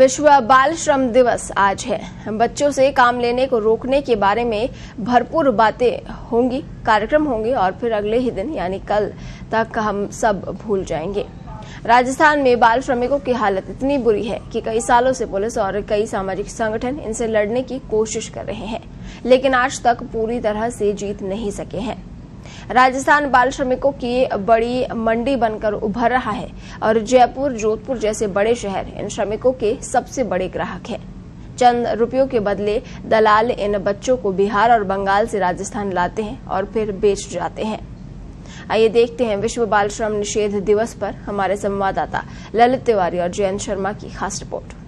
विश्व बाल श्रम दिवस आज है। बच्चों से काम लेने को रोकने के बारे में भरपूर बातें होंगी, कार्यक्रम होंगे और फिर अगले ही दिन यानी कल तक हम सब भूल जाएंगे। राजस्थान में बाल श्रमिकों की हालत इतनी बुरी है कि कई सालों से पुलिस और कई सामाजिक संगठन इनसे लड़ने की कोशिश कर रहे हैं, लेकिन आज तक पूरी तरह से जीत नहीं सके हैं। राजस्थान बाल श्रमिकों की बड़ी मंडी बनकर उभर रहा है और जयपुर, जोधपुर जैसे बड़े शहर इन श्रमिकों के सबसे बड़े ग्राहक हैं। चंद रुपयों के बदले दलाल इन बच्चों को बिहार और बंगाल से राजस्थान लाते हैं और फिर बेच जाते हैं। आइए देखते हैं विश्व बाल श्रम निषेध दिवस पर हमारे संवाददाता ललित तिवारी और जयंत शर्मा की खास रिपोर्ट।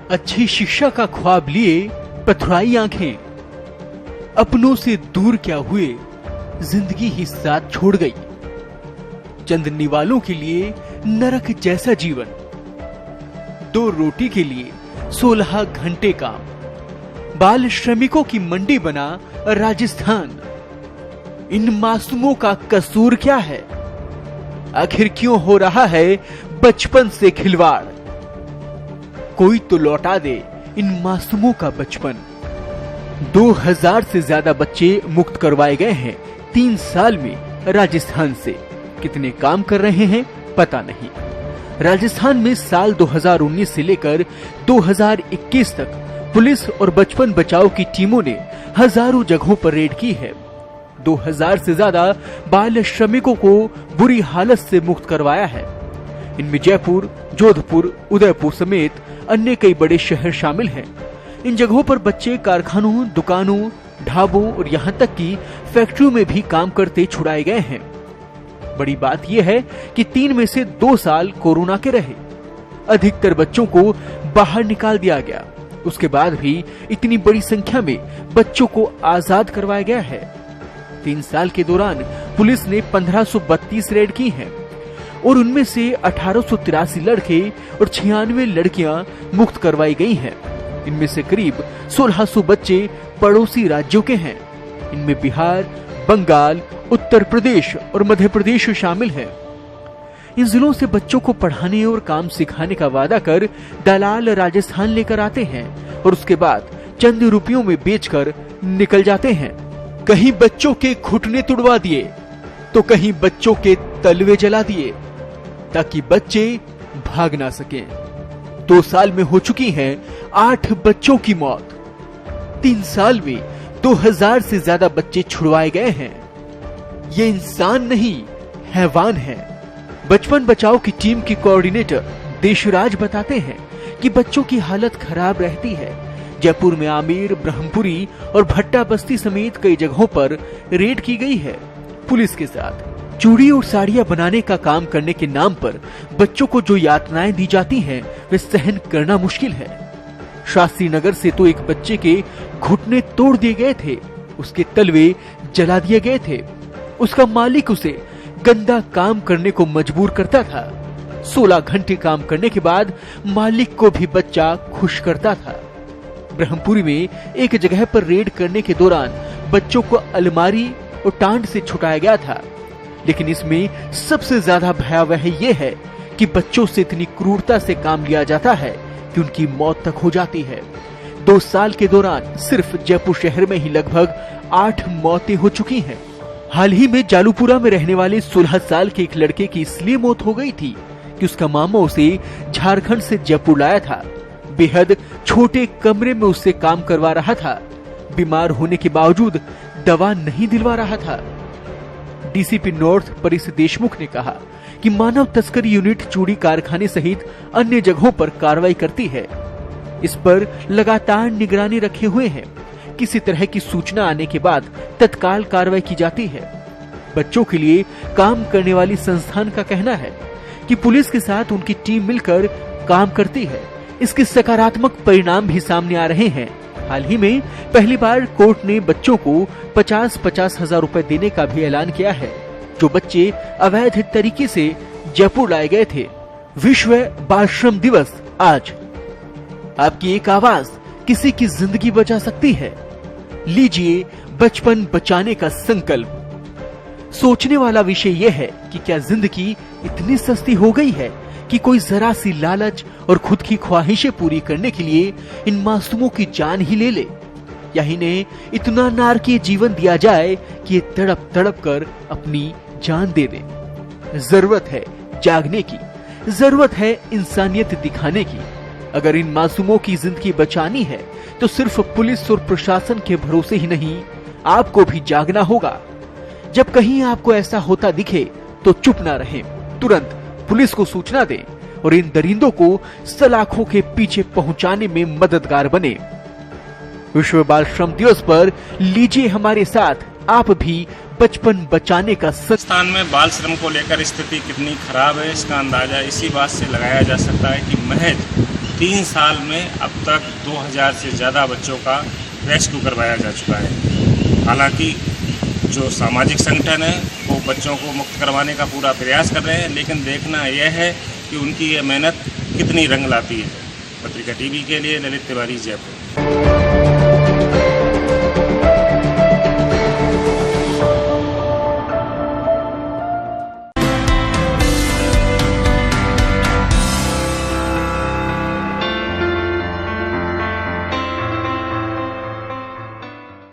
अच्छी शिक्षा का ख्वाब लिए पथराई आंखें, अपनों से दूर क्या हुए, जिंदगी ही साथ छोड़ गई। चंद निवालों के लिए नरक जैसा जीवन, 2 रोटी के लिए 16 घंटे काम। बाल श्रमिकों की मंडी बना राजस्थान। इन मासूमों का कसूर क्या है? आखिर क्यों हो रहा है बचपन से खिलवाड़? कोई तो लौटा दे इन मासूमों का बचपन। 2000 से ज्यादा बच्चे मुक्त करवाए गए हैं 3 साल में राजस्थान से। कितने काम कर रहे हैं पता नहीं। राजस्थान में साल 2019 से लेकर 2021 तक पुलिस और बचपन बचाओ की टीमों ने हजारों जगहों पर रेड की है। 2000 से ज्यादा बाल श्रमिकों को बुरी हालत से मुक्त करवाया है। इनमें जयपुर, जोधपुर, उदयपुर समेत अन्य कई बड़े शहर शामिल हैं। इन जगहों पर बच्चे कारखानों, दुकानों, ढाबों और यहाँ तक कि फैक्ट्रियों में भी काम करते छुड़ाए गए हैं। बड़ी बात यह है कि 3 में से 2 साल कोरोना के रहे। अधिकतर बच्चों को बाहर निकाल दिया गया। उसके बाद भी इतनी बड़ी संख्या में बच्चों को आजाद करवाया गया है। 3 साल के दौरान पुलिस ने 1532 रेड की हैं और उनमें से 1883 लड़के और 96 लड़कियां मुक्त करवाई गई हैं। इनमें से करीब 1600 बच्चे पड़ोसी राज्यों के हैं। इनमें बिहार, बंगाल, उत्तर प्रदेश और मध्य प्रदेश शामिल हैं। इन जिलों से बच्चों को पढ़ाने और काम सिखाने का वादा कर दलाल राजस्थान लेकर आते हैं और उसके बाद चंद रुपयों में बेचकर निकल जाते हैं। कहीं बच्चों के घुटने तुड़वा दिए तो कहीं बच्चों के तलवे जला दिए ताकि बच्चे भाग ना सकें। 2 साल में हो चुकी हैं 8 बच्चों की मौत। 3 साल में 2000 से ज्यादा बच्चे छुड़वाए गए हैं। ये इंसान नहीं, हैवान है। बचपन बचाओ की टीम की कोऑर्डिनेटर देशराज बताते हैं कि बच्चों की हालत खराब रहती है। जयपुर में आमेर, ब्रह्मपुरी और भट्टा बस्ती समेत कई जगहों पर रेड की गई है। पुलिस के साथ चूड़ी और साड़ियां बनाने का काम करने के नाम पर बच्चों को जो यातनाएं दी जाती हैं, वे सहन करना मुश्किल है। शास्त्री नगर से तो एक बच्चे के घुटने तोड़ दिए गए थे, उसके तलवे जला दिए गए थे। उसका मालिक उसे गंदा काम करने को मजबूर करता था। 16 घंटे काम करने के बाद मालिक को भी बच्चा खुश करता था। ब्रह्मपुरी में एक जगह पर रेड करने के दौरान बच्चों को अलमारी और टांड से छुटाया गया था, लेकिन इसमें सबसे ज्यादा भयावह ये है कि बच्चों से इतनी क्रूरता से काम लिया जाता है कि उनकी मौत तक हो जाती है। 2 साल के दौरान सिर्फ जयपुर शहर में ही लगभग 8 मौतें हो चुकी हैं। हाल ही में जालूपुरा में रहने वाले 16 साल के एक लड़के की इसलिए मौत हो गई थी कि उसका मामा उसे झारखंड से जयपुर लाया था। बेहद छोटे कमरे में उससे काम करवा रहा था। बीमार होने के बावजूद दवा नहीं दिलवा रहा था। डीसीपी नॉर्थ परिस देशमुख ने कहा कि मानव तस्करी यूनिट चूड़ी कारखाने सहित अन्य जगहों पर कार्रवाई करती है। इस पर लगातार निगरानी रखे हुए हैं। किसी तरह की सूचना आने के बाद तत्काल कार्रवाई की जाती है। बच्चों के लिए काम करने वाली संस्थान का कहना है कि पुलिस के साथ उनकी टीम मिलकर काम करती है। इसके सकारात्मक परिणाम भी सामने आ रहे हैं। हाल ही में पहली बार कोर्ट ने बच्चों को 50-50 हजार रुपए देने का भी ऐलान किया है, जो बच्चे अवैध तरीके से जयपुर लाए गए थे। विश्व बाल श्रम दिवस आज। आपकी एक आवाज किसी की जिंदगी बचा सकती है। लीजिए बचपन बचाने का संकल्प। सोचने वाला विषय यह है कि क्या जिंदगी इतनी सस्ती हो गई है कि कोई जरा सी लालच और खुद की ख्वाहिशें पूरी करने के लिए इन मासूमों की जान ही ले ले, या इन्हें इतना नारकीय जीवन दिया जाए कि ये तड़प तड़प कर अपनी जान दे दे। जरूरत है जागने की, जरूरत है इंसानियत दिखाने की। अगर इन मासूमों की जिंदगी बचानी है तो सिर्फ पुलिस और प्रशासन के भरोसे ही नहीं, आपको भी जागना होगा। जब कहीं आपको ऐसा होता दिखे तो चुप ना रहें, तुरंत पुलिस को सूचना दें और इन दरिंदों को सलाखों के पीछे पहुंचाने में मददगार बने। विश्व बाल श्रम दिवस पर लीजिए हमारे साथ आप भी बचपन बचाने का पाकिस्तान में बाल श्रम को लेकर स्थिति कितनी खराब है, इसका अंदाजा इसी बात से लगाया जा सकता है कि महज 3 साल में अब तक 2000 से ज़्यादा बच्चों का रेस्क्यू करवाया जा चुका है। हालांकि जो सामाजिक संगठन है वो बच्चों को मुक्त करवाने का पूरा प्रयास कर रहे हैं, लेकिन देखना यह है कि उनकी ये मेहनत कितनी रंग लाती है। पत्रिका टीवी के लिए ललित तिवारी, जयपुर।